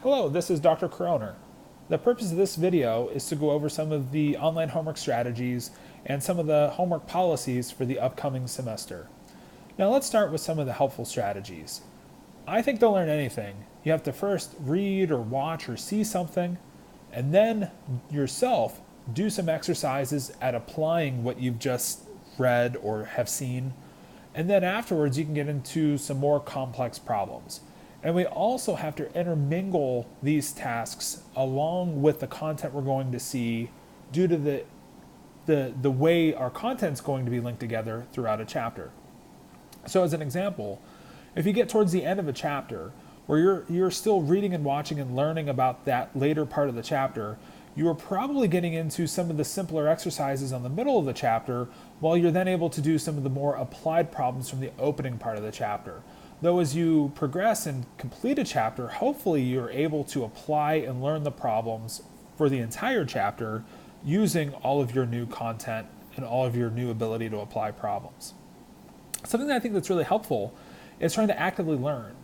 Hello, this is Dr. Kroner. The purpose of this video is to go over some of the online homework strategies and some of the homework policies for the upcoming semester. Now let's start with some of the helpful strategies. I think to learn anything, you have to first read or watch or see something, and then yourself do some exercises at applying what you've just read or have seen, and then afterwards you can get into some more complex problems. And we also have to intermingle these tasks along with the content we're going to see due to the way our content's going to be linked together throughout a chapter. So as an example, if you get towards the end of a chapter where you're still reading and watching and learning about that later part of the chapter, you are probably getting into some of the simpler exercises on the middle of the chapter while you're then able to do some of the more applied problems from the opening part of the chapter. Though as you progress and complete a chapter, hopefully you're able to apply and learn the problems for the entire chapter using all of your new content and all of your new ability to apply problems. Something that I think that's really helpful is trying to actively learn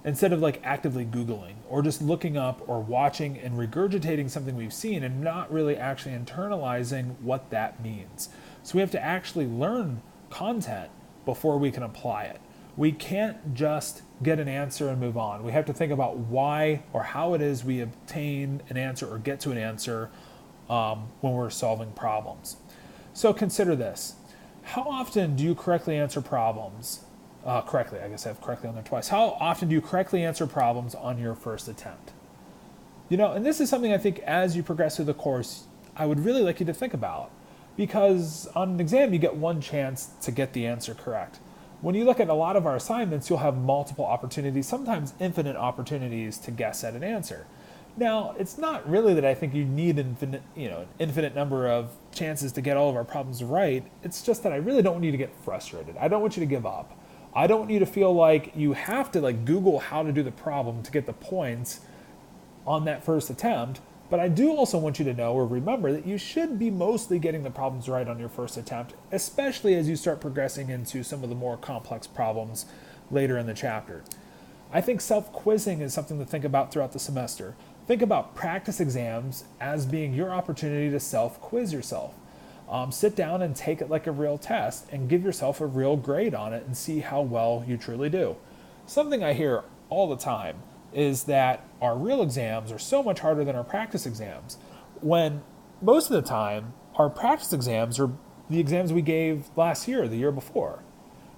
instead of like actively Googling or just looking up or watching and regurgitating something we've seen and not really actually internalizing what that means. So we have to actually learn content before we can apply it. We can't just get an answer and move on. We have to think about why or how it is we obtain an answer or get to an answer when we're solving problems. So consider this. How often do you correctly answer problems? Correctly, I guess I have correctly on there twice. How often do you correctly answer problems on your first attempt? And this is something I think as you progress through the course, I would really like you to think about, because on an exam you get one chance to get the answer correct. When you look at a lot of our assignments, you'll have multiple opportunities, sometimes infinite opportunities to guess at an answer. Now, it's not really that I think you need an infinite number of chances to get all of our problems right. It's just that I really don't want you to get frustrated. I don't want you to give up. I don't want you to feel like you have to Google how to do the problem to get the points on that first attempt. But I do also want you to know or remember that you should be mostly getting the problems right on your first attempt, especially as you start progressing into some of the more complex problems later in the chapter. I think self-quizzing is something to think about throughout the semester. Think about practice exams as being your opportunity to self-quiz yourself. Sit down and take it like a real test and give yourself a real grade on it and see how well you truly do. Something I hear all the time is that our real exams are so much harder than our practice exams, when most of the time our practice exams are the exams we gave last year or the year before.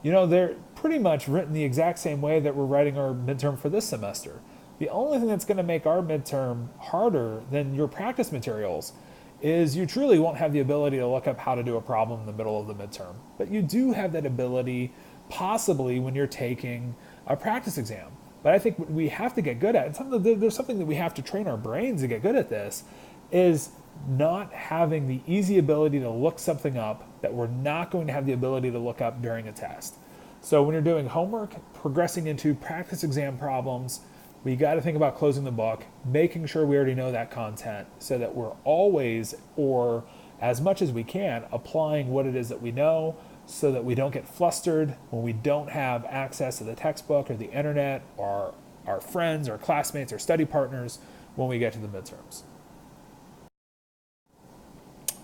They're pretty much written the exact same way that we're writing our midterm for this semester. The only thing that's going to make our midterm harder than your practice materials is you truly won't have the ability to look up how to do a problem in the middle of the midterm. But you do have that ability possibly when you're taking a practice exam. But I think what we have to get good at, and there's something that we have to train our brains to get good at this, is not having the easy ability to look something up that we're not going to have the ability to look up during a test. So when you're doing homework, progressing into practice exam problems, we got to think about closing the book, making sure we already know that content so that we're always, or as much as we can, applying what it is that we know, so that we don't get flustered when we don't have access to the textbook or the internet or our friends or classmates or study partners when we get to the midterms.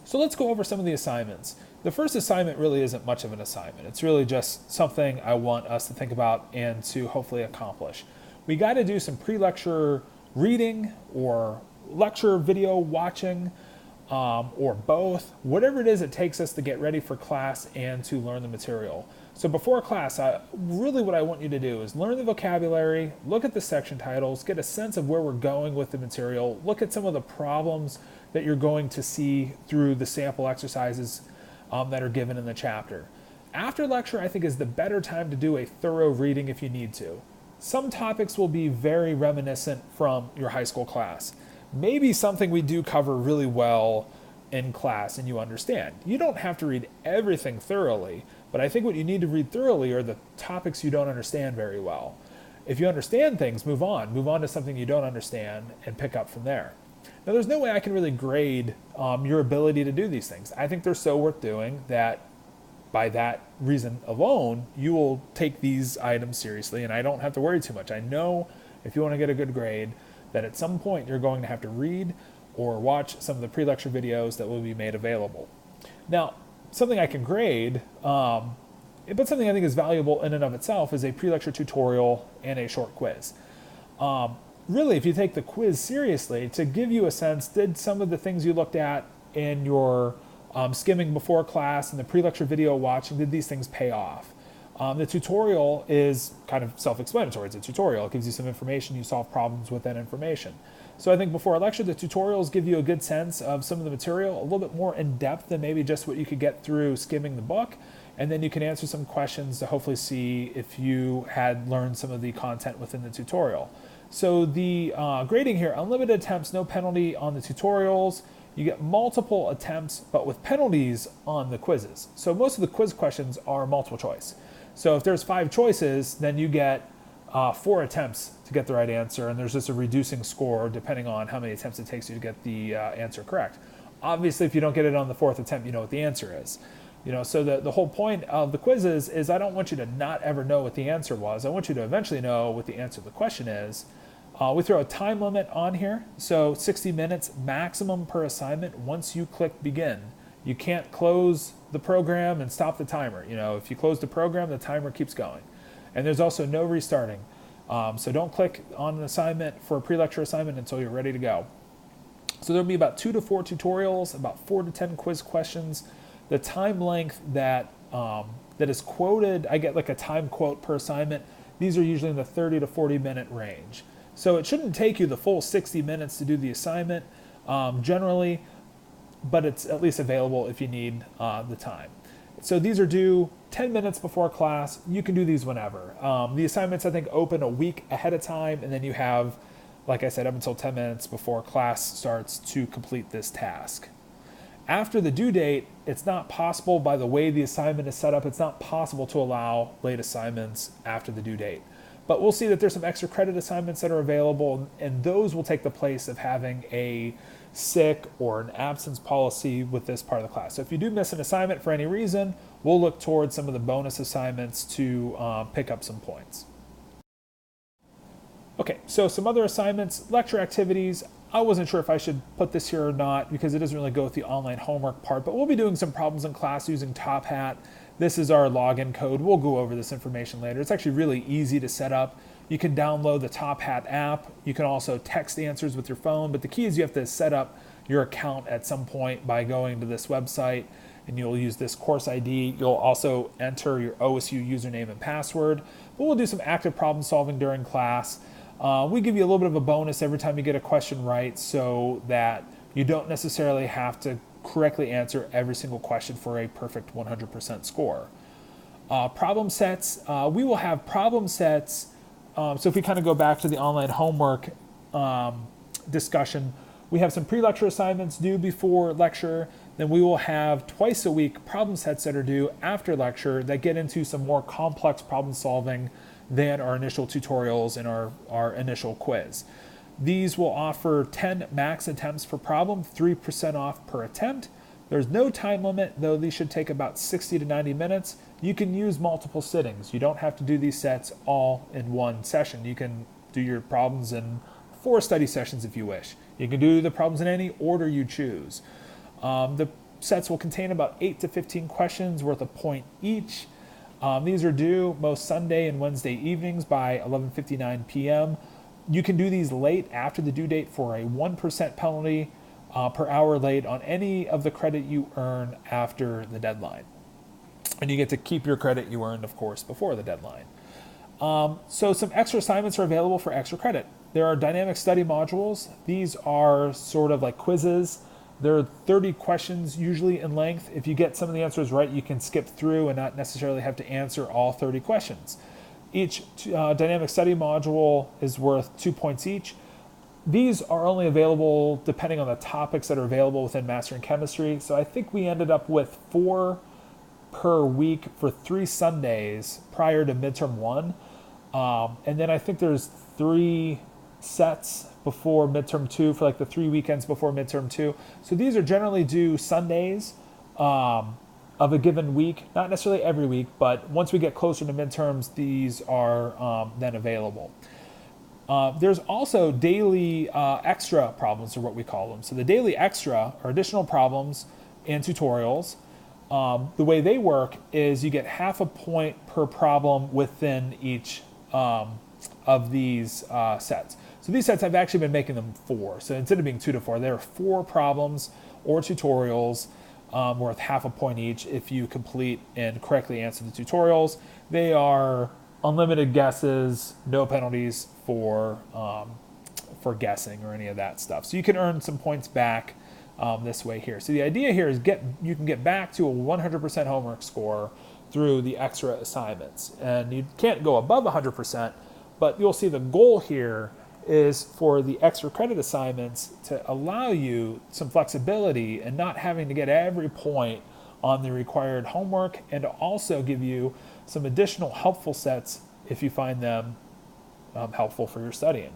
So let's go over some of the assignments. The first assignment really isn't much of an assignment. It's really just something I want us to think about and to hopefully accomplish. We got to do some pre-lecture reading or lecture video watching, or both, whatever it is it takes us to get ready for class and to learn the material. So before class, really what I want you to do is learn the vocabulary, look at the section titles, get a sense of where we're going with the material, look at some of the problems that you're going to see through the sample exercises that are given in the chapter. After lecture, I think is the better time to do a thorough reading if you need to. Some topics will be very reminiscent from your high school class. Maybe something we do cover really well in class and you understand. You don't have to read everything thoroughly, but I think what you need to read thoroughly are the topics you don't understand very well. If you understand things, move on. Move on to something you don't understand and pick up from there. Now, there's no way I can really grade your ability to do these things. I think they're so worth doing that by that reason alone, you will take these items seriously and I don't have to worry too much. I know if you want to get a good grade, that at some point you're going to have to read or watch some of the pre-lecture videos that will be made available. Now, something I can grade, but something I think is valuable in and of itself is a pre-lecture tutorial and a short quiz. Really, if you take the quiz seriously, to give you a sense, did some of the things you looked at in your skimming before class and the pre-lecture video watching, did these things pay off? The tutorial is kind of self-explanatory. It's a tutorial. It gives you some information. You solve problems with that information. So I think before a lecture, the tutorials give you a good sense of some of the material, a little bit more in depth than maybe just what you could get through skimming the book. And then you can answer some questions to hopefully see if you had learned some of the content within the tutorial. So the grading here, unlimited attempts, no penalty on the tutorials. You get multiple attempts, but with penalties on the quizzes. So most of the quiz questions are multiple choice. So if there's 5 choices, then you get 4 attempts to get the right answer, and there's just a reducing score depending on how many attempts it takes you to get the answer correct. Obviously, if you don't get it on the 4th attempt, you know what the answer is. So the whole point of the quizzes is I don't want you to not ever know what the answer was. I want you to eventually know what the answer to the question is. We throw a time limit on here, so 60 minutes maximum per assignment once you click begin. You can't close the program and stop the timer. If you close the program, the timer keeps going. And there's also no restarting. So don't click on an assignment for a pre-lecture assignment until you're ready to go. So there'll be about 2 to 4 tutorials, about 4 to 10 quiz questions. The time length that is quoted, I get like a time quote per assignment. These are usually in the 30 to 40 minute range. So it shouldn't take you the full 60 minutes to do the assignment generally, but it's at least available if you need the time. So these are due 10 minutes before class. You can do these whenever. The assignments, I think, open a week ahead of time, and then you have, like I said, up until 10 minutes before class starts to complete this task. After the due date, it's not possible, by the way the assignment is set up, it's not possible to allow late assignments after the due date. But we'll see that there's some extra credit assignments that are available, and those will take the place of having a sick or an absence policy with this part of the class. So if you do miss an assignment for any reason, we'll look towards some of the bonus assignments to pick up some points. Okay, so some other assignments, lecture activities. I wasn't sure if I should put this here or not because it doesn't really go with the online homework part, but we'll be doing some problems in class using Top Hat. This is our login code. We'll go over this information later. It's actually really easy to set up. You can download the Top Hat app. You can also text answers with your phone, but the key is you have to set up your account at some point by going to this website, and you'll use this course ID. You'll also enter your OSU username and password, but we'll do some active problem solving during class. We give you a little bit of a bonus every time you get a question right so that you don't necessarily have to correctly answer every single question for a perfect 100% score. Problem sets, we will have problem sets. So if we kind of go back to the online homework discussion, we have some pre-lecture assignments due before lecture. Then we will have twice a week problem sets that are due after lecture that get into some more complex problem solving than our initial tutorials and our initial quiz. These will offer 10 max attempts per problem, 3% off per attempt. There's no time limit, though these should take about 60 to 90 minutes. You can use multiple sittings. You don't have to do these sets all in one session. You can do your problems in 4 study sessions if you wish. You can do the problems in any order you choose. The sets will contain about 8 to 15 questions worth a point each. These are due most Sunday and Wednesday evenings by 11:59 p.m. You can do these late after the due date for a 1% penalty per hour late on any of the credit you earn after the deadline. And you get to keep your credit you earned, of course, before the deadline. So some extra assignments are available for extra credit. There are dynamic study modules. These are sort of like quizzes. There are 30 questions usually in length. If you get some of the answers right, you can skip through and not necessarily have to answer all 30 questions. Each dynamic study module is worth 2 points each. These are only available depending on the topics that are available within Mastering Chemistry. So I think we ended up with 4 per week for 3 Sundays prior to midterm 1. And then I think there's 3 sets before midterm 2 for like the 3 weekends before midterm 2. So these are generally due Sundays of a given week, not necessarily every week, but once we get closer to midterms, these are then available. There's also daily extra problems, or what we call them. So the daily extra are additional problems and tutorials. The way they work is you get half a point per problem within each of these sets. So these sets, I've actually been making them 4. So instead of being 2 to 4, there are 4 problems or tutorials worth half a point each if you complete and correctly answer the tutorials. They are unlimited guesses, no penalties for guessing or any of that stuff. So you can earn some points back this way here. So the idea here is you can get back to a 100% homework score through the extra assignments. And you can't go above 100%, but you'll see the goal here is for the extra credit assignments to allow you some flexibility and not having to get every point on the required homework, and to also give you some additional helpful sets if you find them helpful for your studying.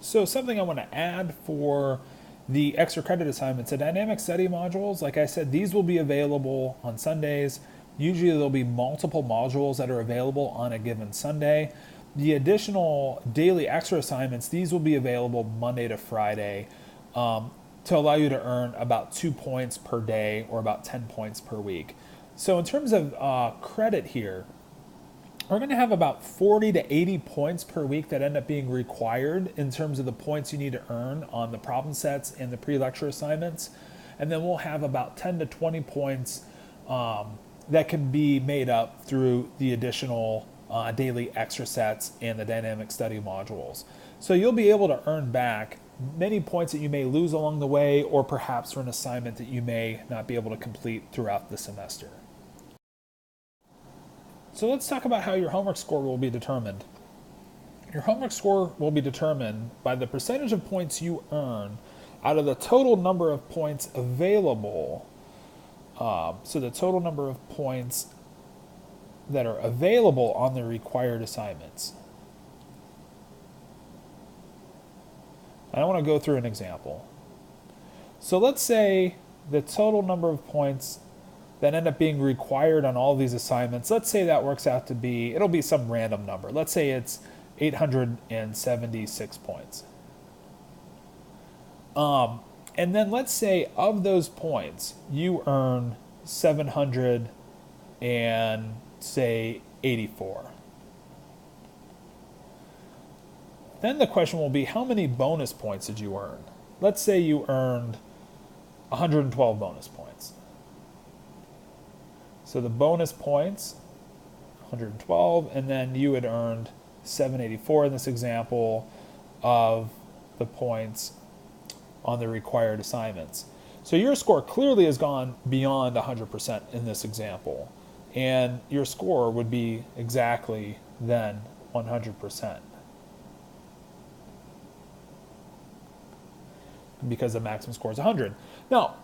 So something I want to add for the extra credit assignments, the dynamic study modules, like I said, these will be available on Sundays. Usually there'll be multiple modules that are available on a given Sunday. The additional daily extra assignments, these will be available Monday to Friday to allow you to earn about 2 points per day, or about 10 points per week. So in terms of credit here, we're going to have about 40 to 80 points per week that end up being required in terms of the points you need to earn on the problem sets and the pre-lecture assignments. And then we'll have about 10 to 20 points that can be made up through the additional daily extra sets and the dynamic study modules. So you'll be able to earn back many points that you may lose along the way, or perhaps for an assignment that you may not be able to complete throughout the semester. So let's talk about how your homework score will be determined. Your homework score will be determined by the percentage of points you earn out of the total number of points available. So the total number of points that are available on the required assignments. I want to go through an example. So let's say the total number of points that end up being required on all of these assignments, let's say that works out to be, it'll be some random number. Let's say it's 876 points. And then let's say of those points, you earn 784. Then the question will be, how many bonus points did you earn? Let's say you earned 112 bonus points. So the bonus points, 112, and then you had earned 784 in this example of the points on the required assignments. So your score clearly has gone beyond 100% in this example, and your score would be exactly then 100%. Because the maximum score is 100. Now,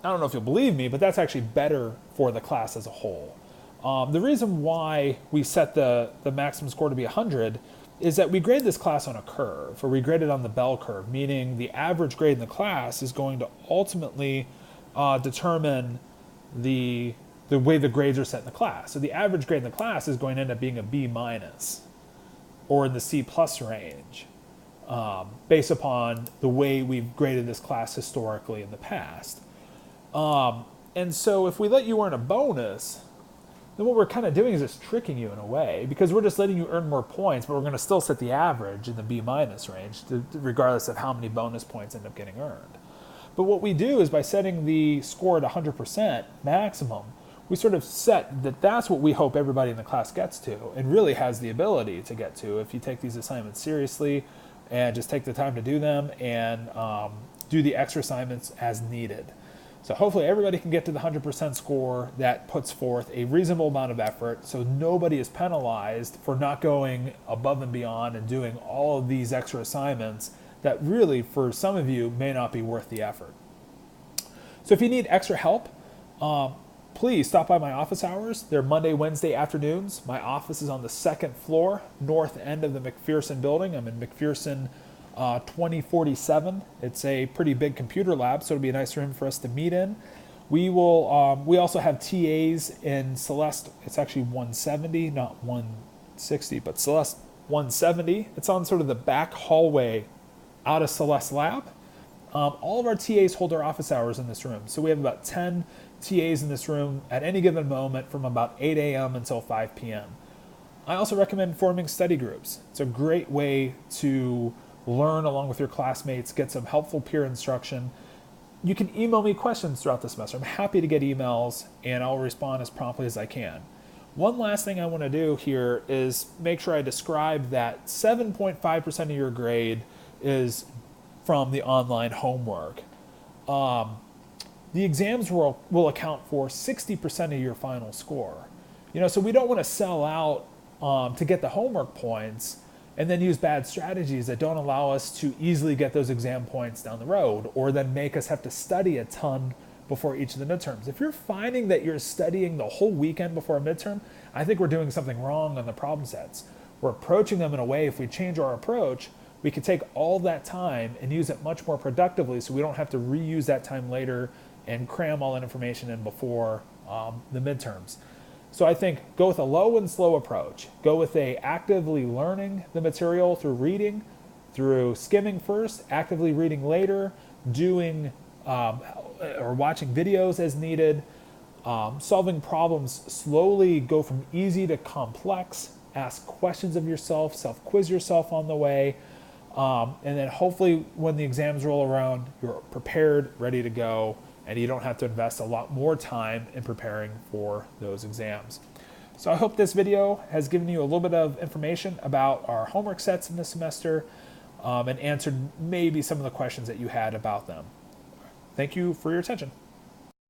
I don't know if you'll believe me, but that's actually better for the class as a whole. The reason why we set the maximum score to be 100 is that we grade this class on a curve, or we grade it on the bell curve, meaning the average grade in the class is going to ultimately determine the way the grades are set in the class. So the average grade in the class is going to end up being a B minus, or in the C plus range. Based upon the way we've graded this class historically in the past. And so if we let you earn a bonus, then what we're kind of doing is just tricking you in a way, because we're just letting you earn more points, but we're going to still set the average in the B minus range, regardless of how many bonus points end up getting earned. But what we do is, by setting the score at 100% maximum, we sort of set that that's what we hope everybody in the class gets to, and really has the ability to get to if you take these assignments seriously and just take the time to do them, and do the extra assignments as needed. So hopefully everybody can get to the 100% score that puts forth a reasonable amount of effort, so nobody is penalized for not going above and beyond and doing all of these extra assignments that really, for some of you, may not be worth the effort. So if you need extra help, please stop by my office hours. They're Monday, Wednesday afternoons. My office is on the second floor, north end of the McPherson building. I'm in McPherson 2047. It's a pretty big computer lab, so it'll be a nice room for us to meet in. We also have TAs in Celeste. It's actually 170, not 160, but Celeste 170. It's on sort of the back hallway out of Celeste Lab. All of our TAs hold their office hours in this room. So we have about 10 TAs in this room at any given moment from about 8 a.m. until 5 p.m. I also recommend forming study groups. It's a great way to learn along with your classmates, get some helpful peer instruction. You can email me questions throughout the semester. I'm happy to get emails, and I'll respond as promptly as I can. One last thing I want to do here is make sure I describe that 7.5% of your grade is from the online homework. The exams will account for 60% of your final score. So we don't want to sell out to get the homework points and then use bad strategies that don't allow us to easily get those exam points down the road, or then make us have to study a ton before each of the midterms. If you're finding that you're studying the whole weekend before a midterm, I think we're doing something wrong on the problem sets. We're approaching them in a way, if we change our approach, we could take all that time and use it much more productively, so we don't have to reuse that time later and cram all that information in before the midterms. So I think go with a low and slow approach. Go with actively learning the material through reading, through skimming first, actively reading later, doing or watching videos as needed, solving problems slowly, go from easy to complex, ask questions of yourself, self-quiz yourself on the way, and then hopefully when the exams roll around, you're prepared, ready to go, and you don't have to invest a lot more time in preparing for those exams. So I hope this video has given you a little bit of information about our homework sets in this semester and answered maybe some of the questions that you had about them. Thank you for your attention.